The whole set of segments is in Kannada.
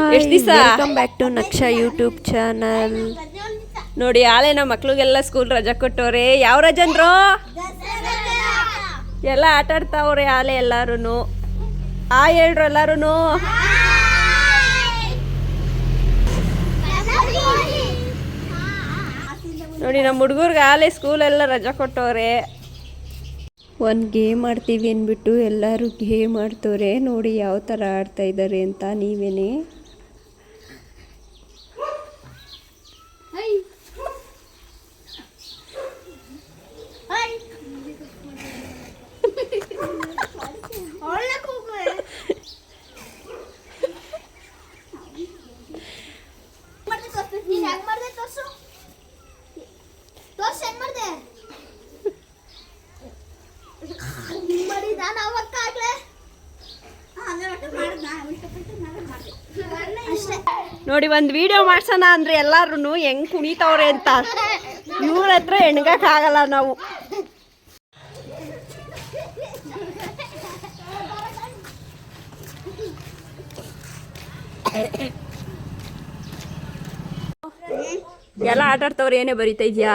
Hi, welcome back to Naksha YouTube channel. ನೋಡಿ ಆಲೆ ನಮ್ಮ ಮಕ್ಳಿಗೆಲ್ಲ ಸ್ಕೂಲ್ ರಜಾ ಕೊಟ್ಟವ್ರೆ. ಯಾವ ರಜಂದ್ರು ಎಲ್ಲ ಆಟ ಆಡ್ತಾವ್ರೆ ಆಲೆ ಎಲ್ಲಾರು. ಹೇಳ್ರು ಎಲ್ಲಾರು. ನೋಡಿ ನಮ್ಮ ಹುಡುಗರ್ಗೆ ಆಲೆ ಸ್ಕೂಲೆಲ್ಲ ರಜಾ ಕೊಟ್ಟವ್ರೆ. ಒಂದು ಗೇಮ್ ಆಡ್ತೀವಿ ಅಂದ್ಬಿಟ್ಟು ಎಲ್ಲರೂ ಗೇಮ್ ಆಡ್ತವ್ರೆ. ನೋಡಿ ಯಾವ ಥರ ಆಡ್ತಾ ಇದ್ದಾರೆ ಅಂತ ನೀವೇನೆ. ನೋಡಿ ಒಂದು ವಿಡಿಯೋ ಮಾಡ್ಸೋಣ ಅಂದ್ರೆ ಎಲ್ಲಾರು ಹೆಂಗ್ ಕುಣಿತವ್ರೆ ಅಂತ. ಇವ್ರ ಹತ್ರ ಎಣ್ಗಕ್ಕಾಗಲ್ಲ ನಾವು. ಎಲ್ಲ ಆಟ ಆಡ್ತವ್ರೆ. ಏನೇ ಬರೀತಾ ಇದೆಯಾ?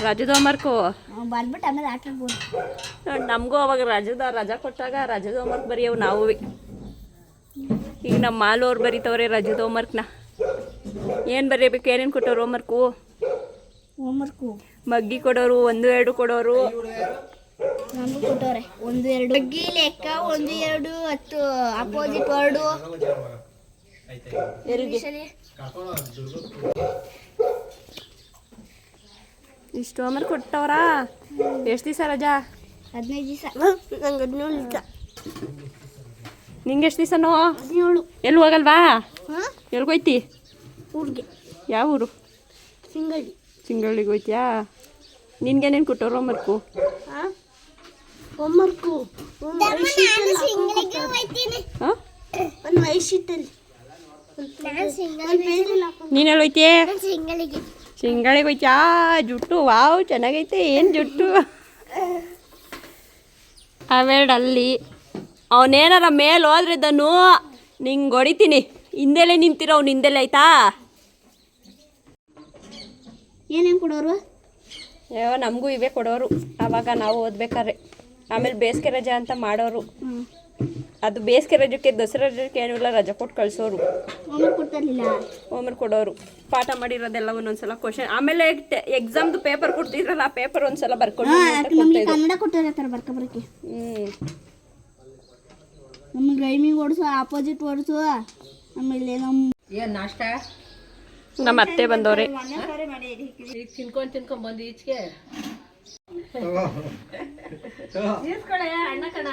ರಾಜದ ಹೋಮ್ವರ್ಕು ಬರ್ಬಿಟ್ಟು ಆಮೇಲೆ ಆಟ ಆಡ್ಬೋದು. ನಮಗೂ ಅವಾಗ ರಜಾ ಕೊಟ್ಟಾಗ ರಜದ ಹೋಮ್ವರ್ಕ್ ಬರೆಯವು ನಾವು. ಈಗ ನಮ್ಮ ಮಾಲು ಅವ್ರು ಬರೀತವ್ರೆ ರಜದ ಹೋಮ್ವರ್ಕ್ನ. ಏನು ಬರೀಬೇಕು? ಏನೇನು ಕೊಟ್ಟವ್ರು ಹೋಮ್ವರ್ಕು? ಮಗ್ಗಿ ಕೊಡೋರು, 1 2 ಕೊಡೋರು. ನಮಗೂ ಕೊಟ್ಟವ್ರೆ 1 2 ಮಗ್ಗಿ, ಲೆಕ್ಕ, 1 2 10 ಅಪೋಸಿಟ್ ವರ್ಡು. ಇಷ್ಟು ಹೋಮ್ವರ್ಕ್ ಕೊಟ್ಟವ್ರಾ? ಎಷ್ಟು ದಿವಸ ರಜಾ? 15 ದಿವಸ. ನಂಗೆ 17 ದಿವಸ. ನಿಂಗೆ ಎಷ್ಟು ದಿವಸನೋ? 17. ಎಲ್ಲಿ ಹೋಗಲ್ವಾ? ಎಲ್ಗೋಯ್ತಿ? ಊರಿಗೆ. ಯಾವ ಊರು? ಸಿಂಗಳ್ಳಿಗೆ ಹೋಯ್ತಿಯಾ? ನಿನ್ಗೇನೇನು ಕೊಟ್ಟವ್ರು ಹೋಮ್ವರ್ಕು? ಹೋಮ್ವರ್ಕು ನೀನು ಹೋಯ್ತಿ? ಸಿಂಗಳಿಗೆ ಹೋಯ್ತ್ಯಾ? ಜುಟ್ಟು ವಾವ್ ಚೆನ್ನಾಗೈತೆ. ಏನು ಜುಟ್ಟು? ಅವೆರಡು ಅಲ್ಲಿ. ಅವನೇನಾರ ಮೇಲೆ ಹೋದ್ರೆ ಇದನ್ನು ನಿಂಗೆ ಹೊಡಿತೀನಿ. ಹಿಂದೆಲೆ ನಿಂತಿರೋ ಅವ್ನು ಹಿಂದೆಲೆ ಆಯ್ತಾ? ಏನೇನು ಕೊಡೋರು? ನಮಗೂ ಇವೇ ಕೊಡೋರು ಆವಾಗ ನಾವು ಓದ್ಬೇಕಾದ್ರೆ. ಆಮೇಲೆ ಬೇಸಿಗೆ ರಜೆ ಅಂತ ಮಾಡೋರು. ಅದು ಬೇಸಿಗೆ ರಜಕ್ಕೆ, ದಸರಾ ರಜಕ್ಕೆ ಏನಿಲ್ಲ, ರಜೆ ಕೊಟ್ಟು ಕಳಿಸೋರು. ಹೋಮ್ವರ್ಕ್ ಕೊಡೋರು. ಪಾಠ ಮಾಡಿರೋದೆಲ್ಲ ಒಂದೊಂದ್ಸಲ ಕ್ವಶನ್. ಆಮೇಲೆ ಎಕ್ಸಾಮ್ದು ಪೇಪರ್ ಕೊಡ್ತಿದ್ರಲ್ಲ, ಆ ಪೇಪರ್ ಒಂದ್ಸಲ ಬರ್ಕೊಂಡು ಕನ್ನಡ ಕೊಟ್ಟಿರ್ತಾರೆ ಬರ್ಕೊಬರಕ್ಕೆ. ನಮಗೆ ರೈಮಿಂಗ್ ಓಡಿಸು, ಆಪೋಸಿಟ್ ಓಡಿಸು. ಆಮೇಲೆ ಏನು ನಾಷ್ಟ? ನಮ್ಮ ಅತ್ತೆ ಬಂದವ್ರೆ. ಈಗ ತಿನ್ಕೊಂಡ್ ಬಂದು ಈಚೆಗೆ ಅಣ್ಣ ಕಣ.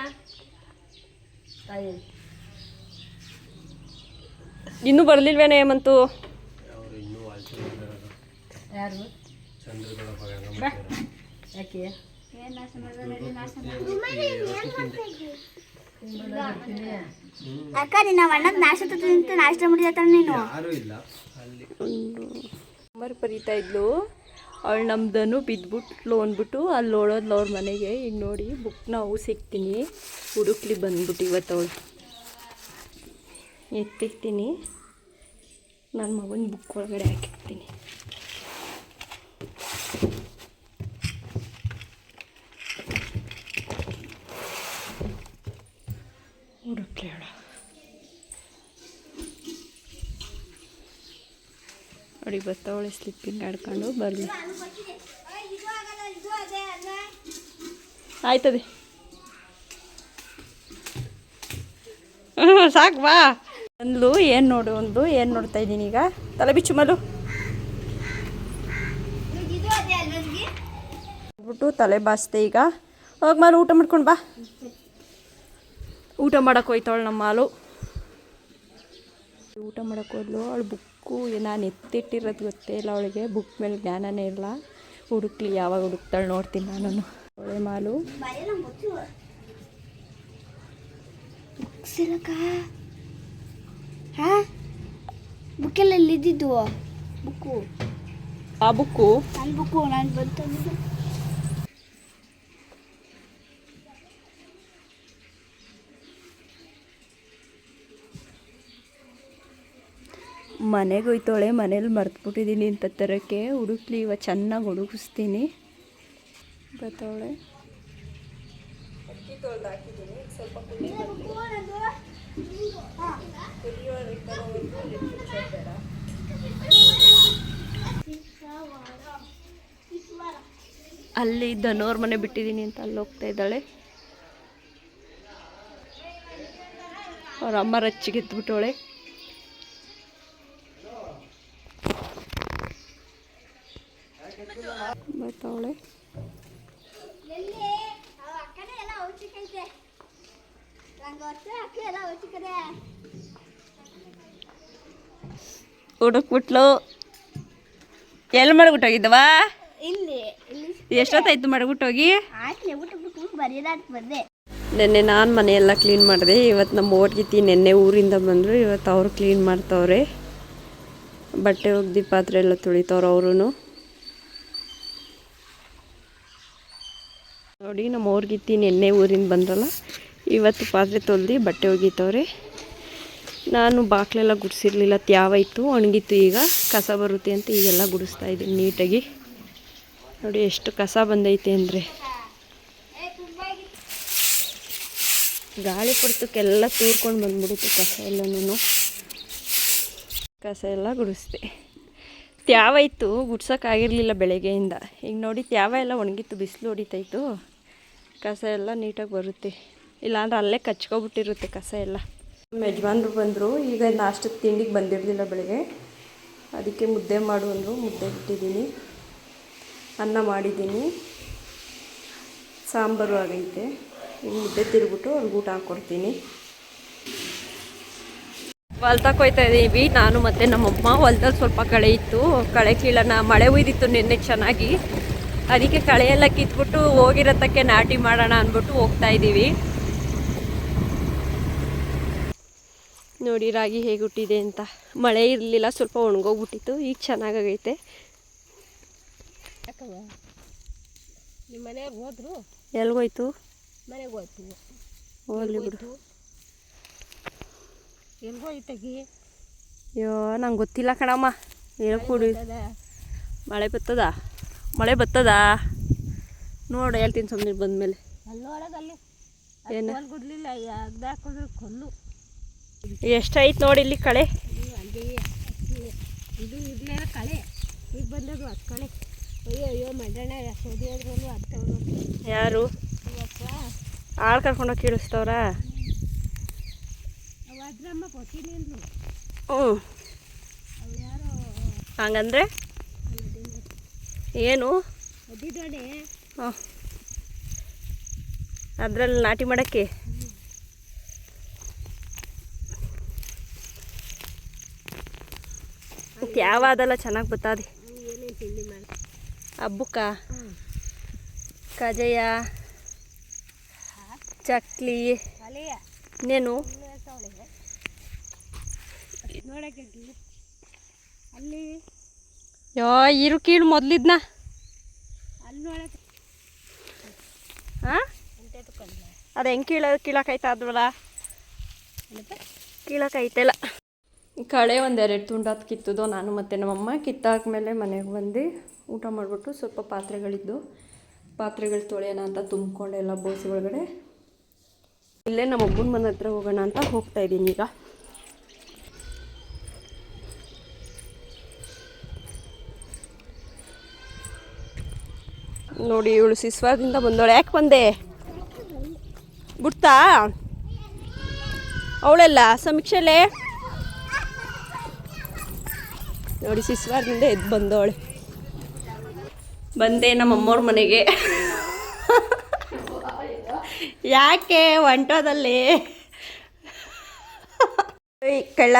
ಇನ್ನೂ ಬರ್ಲಿಲ್ವೇನೆ ಹೇಮಂತು? ಯಾರು? ಯಾಕೆ? ಅಕ್ಕ ನಿನ್ನ ಅಣ್ಣದ ನಾಷ್ಟ ಮಾಡಿದ ನೀನು. ಹೋಮ್ವರ್ಕ್ ಬರೀತಾ ಇದ್ಲು ಅವಳು. ನಮ್ದನು ಬಿದ್ದುಬಿಟ್ಲು ಅಂದ್ಬಿಟ್ಟು ಅಲ್ಲಿ ಓಡೋದ್ಲು ಅವ್ರ ಮನೆಗೆ. ಈಗ ನೋಡಿ ಬುಕ್ ನಾವು ಸಿಗ್ತೀನಿ ಹುಡುಕ್ಲಿ ಬಂದ್ಬಿಟ್ಟು ಇವತ್ತು ಅವಳು ಎತ್ತಿರ್ತೀನಿ. ನನ್ನ ಮಗನ ಬುಕ್ ಒಳಗಡೆ ಹಾಕಿರ್ತೀನಿ. ಹುಡುಕ್ಲಿ ಅವಳು. ನೋಡಿ ಬರ್ತಾವಳೆ ಸ್ಲಿಪ್ಪಿಂಗ್ ಆಡ್ಕೊಂಡು. ಬರಲಿ ಆಯ್ತದೆ. ಸಾಕು ಬಾ. ಒಂದು ಏನು ನೋಡ್ತಾ ಇದ್ದೀನಿ ಈಗ. ತಲೆ ಬಿಚ್ಚು ಮಲು ಬಿಟ್ಟು ತಲೆ ಬಾಸ್ತೆ. ಈಗ ಹೋಗಿ ಮಾಲು ಊಟ ಮಾಡ್ಕೊಂಡು ಬಾ. ಊಟ ಮಾಡೋಕೆ ಹೋಯ್ತಾವಳು ನಮ್ಮ ಮಾಲು. ಊಟ ಮಾಡೋಕೆ ಹೋದ್ಲು. ಅವಳು ಬುಕ್ಕು ನಾನು ಎತ್ತಿಟ್ಟಿರೋದು ಗೊತ್ತೇ ಇಲ್ಲ ಅವಳಿಗೆ. ಬುಕ್ ಮೇಲೆ ಜ್ಞಾನನೇ ಇಲ್ಲ. ಹುಡುಕ್ಲಿ ಯಾವಾಗ ಹುಡುಕ್ತಾಳೆ ನೋಡ್ತೀನಿ ನಾನು. ಒಳ್ಳೆ ಮಾಲು ಬುಕ್ಕೆಲ್ಲ ಇದ್ದಿದ್ದು ಬುಕ್ಕು. ಆ ಬುಕ್ಕು ನನ್ನ ಬುಕ್ಕು ನಾನು ಬಂತು. ಮನೆಗೆ ಹೋಯ್ತಾಳೆ. ಮನೇಲಿ ಮರ್ತುಬಿಟ್ಟಿದ್ದೀನಿ ಅಂತ ತರಕ್ಕೆ ಹುಡುಕ್ಲಿ. ಇವಾಗ ಚೆನ್ನಾಗಿ ಹುಡುಗಿಸ್ತೀನಿ. ಬರ್ತಾವಳೆ. ಅಕ್ಕಿ ತೊಳೆದು ಹಾಕಿದ್ದೀನಿ. ಸ್ವಲ್ಪ ಅಲ್ಲಿ ದನೋರ್ ಮನೆ ಬಿಟ್ಟಿದ್ದೀನಿ ಅಂತ ಅಲ್ಲಿ ಹೋಗ್ತಾ ಇದ್ದಾಳೆ. ಅವ್ರ ಅಮ್ಮ ರಚ್ಚಿಗೆ ಎತ್ಬಿಟ್ಟವಳೆ. ಬರ್ತಾವಳೆ. ಹುಡುಕ್ಬಿಟ್ಲು. ಎಲ್ಲಿ ಮಾಡ್ಬಿಟ್ಟೋಗಿದ್ದವಾ? ಇಲ್ಲಿ ಎಷ್ಟೊತ್ತಾಯ್ತು ಮಾಡ್ಬಿಟ್ಟೋಗಿ? ಬಂದೆ. ನೆನ್ನೆ ನಾನು ಮನೆಯೆಲ್ಲ ಕ್ಲೀನ್ ಮಾಡಿದೆ. ಇವತ್ತು ನಮ್ಮ ಓಟ್ಗಿತ್ತಿ ನೆನ್ನೆ ಊರಿಂದ ಬಂದರು. ಇವತ್ತು ಅವ್ರು ಕ್ಲೀನ್ ಮಾಡ್ತವ್ರೆ. ಬಟ್ಟೆ ಒಗ್ದು ಪಾತ್ರೆ ಎಲ್ಲ ತೊಳಿತವ್ರು ಅವರು. ನೋಡಿ ನಮ್ಮ ಅವ್ರಿಗಿತ್ತಿ ನೆನ್ನೆ ಊರಿಂದ ಬಂದ್ರಲ್ಲ, ಇವತ್ತು ಪಾತ್ರೆ ತೊಳ್ದು ಬಟ್ಟೆ ಒಗಿತವ್ರೆ. ನಾನು ಬಾಕ್ಲೆಲ್ಲ ಗುಡಿಸಿರ್ಲಿಲ್ಲ, ತ್ಯಾವಾಯಿತು, ಒಣಗಿತ್ತು. ಈಗ ಕಸ ಬರುತ್ತೆ ಅಂತ ಈಗೆಲ್ಲ ಗುಡಿಸ್ತಾ ಇದ್ದೀನಿ ನೀಟಾಗಿ. ನೋಡಿ ಎಷ್ಟು ಕಸ ಬಂದೈತೆ ಅಂದರೆ. ಗಾಳಿ ಪಡ್ತಕ್ಕೆಲ್ಲ ತೂರ್ಕೊಂಡು ಬಂದ್ಬಿಡುತ್ತೆ ಕಸ ಎಲ್ಲನೂ. ಕಸ ಎಲ್ಲ ಗುಡಿಸ್ದೆ. ತ್ಯಾವಾಯಿತು, ಗುಡ್ಸೋಕ್ಕಾಗಿರಲಿಲ್ಲ ಬೆಳಗ್ಗೆಯಿಂದ. ಈಗ ನೋಡಿ ತ್ಯಾವ ಎಲ್ಲ ಒಣಗಿತ್ತು, ಬಿಸಿಲು ಹೊಡಿತಾಯಿತ್ತು. ಕಸ ಎಲ್ಲ ನೀಟಾಗಿ ಬರುತ್ತೆ. ಇಲ್ಲಾಂದ್ರೆ ಅಲ್ಲೇ ಕಚ್ಕೊಬಿಟ್ಟಿರುತ್ತೆ ಕಸ ಎಲ್ಲ. ಯಜಮಾನ್ರು ಬಂದರು. ಈಗ ನಾಷ್ಟದ ತಿಂಡಿಗೆ ಬಂದಿರಲಿಲ್ಲ ಬೆಳಗ್ಗೆ, ಅದಕ್ಕೆ ಮುದ್ದೆ ಮಾಡು ಅಂದರು. ಮುದ್ದೆ ಬಿಟ್ಟಿದ್ದೀನಿ, ಅನ್ನ ಮಾಡಿದ್ದೀನಿ, ಸಾಂಬಾರು ಆಗೈತೆ. ಈಗ ಮುದ್ದೆ ತಿರುಗ್ಬಿಟ್ಟು ಅವ್ರಿಗೆ ಊಟ ಹಾಕ್ಕೊಡ್ತೀನಿ. ಹೊಲ್ತಕ್ಕೆ ಹೋಗ್ತಾ ಇದ್ದೀವಿ ನಾನು ಮತ್ತು ನಮ್ಮಮ್ಮ. ಹೊಲ್ದಲ್ಲಿ ಸ್ವಲ್ಪ ಕಳೆ ಇತ್ತು, ಕಳೆ ಕೀಳೋಣ. ಮಳೆ ಹುಯ್ದಿತ್ತು ನಿನ್ನೆ ಚೆನ್ನಾಗಿ, ಅದಕ್ಕೆ ಕಳೆ ಎಲ್ಲ ಕಿತ್ಬಿಟ್ಟು ಹೋಗಿರತ್ತಕ್ಕೆ ನಾಟಿ ಮಾಡೋಣ ಅಂದ್ಬಿಟ್ಟು ಹೋಗ್ತಾ ಇದ್ದೀವಿ. ನೋಡಿ ರಾಗಿ ಹೇಗೆ ಹುಟ್ಟಿದೆ ಅಂತ. ಮಳೆ ಇರಲಿಲ್ಲ, ಸ್ವಲ್ಪ ಒಣಗೋಗ್ಬಿಟ್ಟಿತ್ತು. ಈಗ ಚೆನ್ನಾಗೈತೆ. ನಿಮ್ಮ ಮನೆಯಾಗ ಹೋದ್ರು? ಎಲ್ಗೋಯ್ತು? ಮನೆಗೆ ಹೋಯ್ತು. ಹೋಗ್ಲಿ ಬಿಡು. ಎಲ್ಗೋಯ್ತಾಗಿ? ಅಯ್ಯೋ ನಂಗೆ ಗೊತ್ತಿಲ್ಲ ಕಣಮ್ಮ. ಏನೋ ಕೂಡಿ ಮಳೆ ಬರ್ತದ, ಮಳೆ ಬರ್ತದ ನೋಡು. ಹೇಳ್ತೀನಿ ಸುಮ್ಮನೆ ಬಂದಮೇಲೆ. ಅಲ್ಲೊಳಗಲ್ಲಿ ಏನು ಗುಡ್ಲಿಲ್ಲ, ಅದು ಹಾಕಿದ್ರೆ ಕೊಲ್ಲು. ಎಷ್ಟಾಯ್ತು ನೋಡಿ ಇಲ್ಲಿ ಕಳೆ. ಇದು ಇರ್ಲಿಲ್ಲ ಕಳೆ, ಈಗ ಬಂದದು ಅದು ಕಳೆ. ಅಯ್ಯೋ ಅಯ್ಯೋ ಮಡ್ಡಣ್ಣ ಸೋದಿಯೋದ್ರಲ್ಲೂ ಅರ್ಥವ್ರು. ಯಾರು ಆಳು ಕರ್ಕೊಂಡೋಗಿ ಕೀಳಿಸ್ತವ್ರ? ಅದ್ರಮ್ಮ ಕೊಟ್ಟಿನಿ ಅಂದ್ರು. ಹ್ಞೂ ಹಂಗಂದ್ರೆ ಏನು? ಅದಿದೋಡೆ ಹಾಂ, ಅದರಲ್ಲಿ ನಾಟಿ ಮಾಡೋಕ್ಕೆ. ಯಾವ ಅದೆಲ್ಲ ಚೆನ್ನಾಗಿ ಬರ್ತದೆ. ಏನೇನು ತಿಂಡಿ ಮಾಡಿ ಹಬ್ಬಕ್ಕ ಕಜಾಯ, ಚಕ್ಲಿ, ಇನ್ನೇನು ನೋಡಕ್ಕೆ ಅಲ್ಲಿ ಯೋ ಇರು ಕೀಳು ಮೊದಲಿದ್ನ. ಅಲ್ಲಿ ನೋಡಕ್ಕೆ ಹಾಂ, ಅದು ಹೆಂಗೆ ಕೀಳಕ್ಕಾಯ್ತದಲ್ಲ, ಕೀಳಕ್ಕಾಯ್ತಲ್ಲ. ಕಳೆ ಒಂದೆರಡು ತುಂಡಾತ್ ಕಿತ್ತದು ನಾನು ಮತ್ತು ನಮ್ಮಮ್ಮ. ಕಿತ್ತಾದ್ಮೇಲೆ ಮನೆಗೆ ಬಂದು ಊಟ ಮಾಡಿಬಿಟ್ಟು ಸ್ವಲ್ಪ ಪಾತ್ರೆಗಳು ತೊಳೆಯೋಣ ಅಂತ ತುಂಬಿಕೊಂಡೆಲ್ಲ ಬೋಸಿ ಒಳಗಡೆ. ಇಲ್ಲೇ ನಮ್ಮ ಒಬ್ಬನ ಮನೆ ಹತ್ರ ಹೋಗೋಣ ಅಂತ ಹೋಗ್ತಾ ಇದ್ದೀನಿ ಈಗ. ನೋಡಿ ಇವಳು ಸಿಸ್ವಾದಿಂದ ಬಂದವಳು. ಯಾಕೆ ಬಂದೆ? ಬಿಡ್ತಾ ಅವಳೆಲ್ಲ ಸಮೀಕ್ಷೆಲೆ. ನೋಡಿ ಸಿಸ್ವಾರದಿಂದ ಎದ್ದು ಬಂದವಳೆ. ಬಂದೆ ನಮ್ಮಮ್ಮವ್ರ ಮನೆಗೆ. ಯಾಕೆ ಒಂಟೋದಲ್ಲಿ ಕಳ್ಳ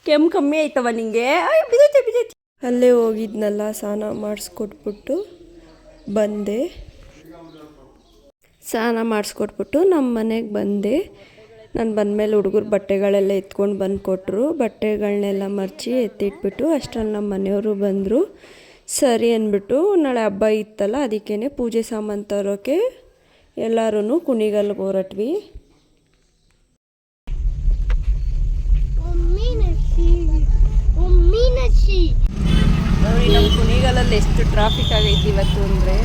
ಕೆಮ್ಮು ಕಮ್ಮಿ ಆಯ್ತವ ನಿಂಗೆ? ಬಿದ್ದೈತೆ. ಅಲ್ಲೇ ಹೋಗಿದ್ನಲ್ಲ, ಸ್ನಾನ ಮಾಡಿಸ್ಕೊಟ್ಬಿಟ್ಟು ಬಂದೆ. ಸ್ನಾನ ಮಾಡಿಸ್ಕೊಟ್ಬಿಟ್ಟು ನಮ್ಮ ಮನೆಗೆ ಬಂದೆ. ನಾನು ಬಂದಮೇಲೆ ಹುಡುಗರು ಬಟ್ಟೆಗಳೆಲ್ಲ ಎತ್ಕೊಂಡು ಬಂದು ಕೊಟ್ಟರು. ಬಟ್ಟೆಗಳನ್ನೆಲ್ಲ ಮರ್ಚಿ ಎತ್ತಿಟ್ಬಿಟ್ಟು ಅಷ್ಟರಲ್ಲಿ ನಮ್ಮ ಮನೆಯವರು ಬಂದರು. ಸರಿ ಅಂದ್ಬಿಟ್ಟು ನಾಳೆ ಹಬ್ಬ ಇತ್ತಲ್ಲ, ಅದಕ್ಕೇ ಪೂಜೆ ಸಾಮಾನು ತರೋಕ್ಕೆ ಎಲ್ಲರೂ ಕುಣಿಗಲ್ಗೆ ಹೊರಟ್ವಿ. ನೋಡಿ ನಮ್ಮ ಕುಣಿಗಲಲ್ಲಿ ಎಷ್ಟು ಟ್ರಾಫಿಕ್ ಆಗೈತಿ ಇವತ್ತು ಅಂದರೆ.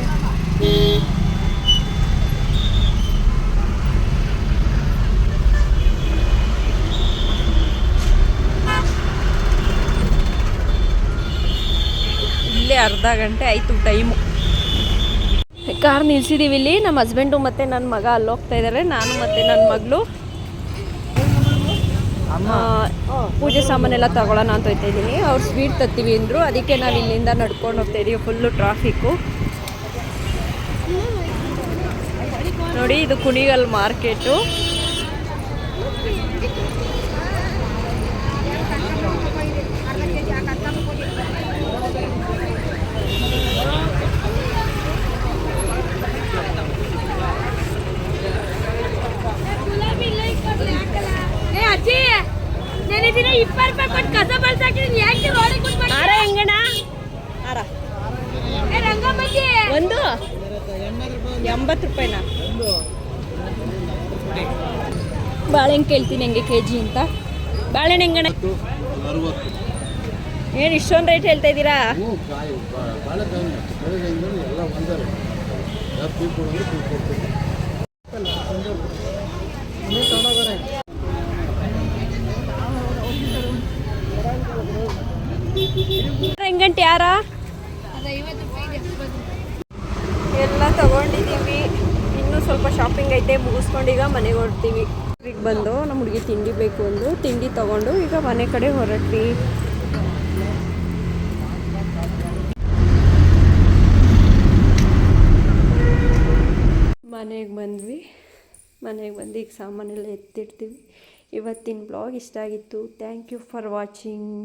ಇಲ್ಲೇ ಅರ್ಧ ಗಂಟೆ ಆಯಿತು ಟೈಮು. ಕಾರ್ ನಿಲ್ಸಿದ್ದೀವಿ ಇಲ್ಲಿ. ನಮ್ಮ ಹಸ್ಬೆಂಡು ಮತ್ತು ನನ್ನ ಮಗ ಅಲ್ಲಿ ಹೋಗ್ತಾ ಇದ್ದಾರೆ. ನಾನು ಮತ್ತು ನನ್ನ ಮಗಳು ಪೂಜೆ ಸಾಮಾನೆಲ್ಲ ತಗೊಳ್ಳೋಣ ಅಂತ ಹೋಗ್ತಾ ಇದ್ದೀನಿ. ಅವ್ರು ಸ್ವೀಟ್ ತತ್ತೀವಿ ಅಂದರು, ಅದಕ್ಕೆ ನಾವು ಇಲ್ಲಿಂದ ನಡ್ಕೊಂಡು ಹೋಗ್ತಾ ಇದ್ದೀವಿ. ಫುಲ್ಲು ಟ್ರಾಫಿಕ್ಕು ನೋಡಿ. ಇದು ಕುಣಿಗಲ್ ಮಾರ್ಕೆಟು. ಒಂದು 80 ರೂಪಾಯಿನಾ? ಬಾಳೆಹಣ್ಣು ಕೇಳ್ತೀನಿ ಹೆಂಗೆ ಕೆಜಿ ಅಂತ. ಬಾಳೆಹಣ್ಣು ಹೆಂಗಣ? ಏನು ಇಷ್ಟೊಂದು ರೇಟ್ ಹೇಳ್ತಾ ಇದ್ದೀರಾ? ಹೆಂಗಂಟೆ ಯಾರ ಎಲ್ಲ ತಗೊಂಡಿದ್ದೀವಿ. ಇನ್ನೂ ಸ್ವಲ್ಪ ಶಾಪಿಂಗ್ ಐತೆ, ಮುಗಿಸ್ಕೊಂಡು ಈಗ ಮನೆಗೆ ಹೊರಡ್ತೀವಿ. ಈಗ ಬಂದು ನಮ್ಮ ಹುಡುಗಿ ತಿಂಡಿ ಬೇಕು ಒಂದು ತಿಂಡಿ ತಗೊಂಡು ಈಗ ಮನೆ ಕಡೆ ಹೊರಟ್ವಿ. ಮನೆಗೆ ಬಂದ್ವಿ. ಮನೆಗೆ ಬಂದು ಈಗ ಸಾಮಾನೆಲ್ಲ ಎತ್ತಿಡ್ತೀವಿ. ಇವತ್ತಿನ ಬ್ಲಾಗ್ ಇಷ್ಟ ಆಗಿತ್ತು. Thank you for watching.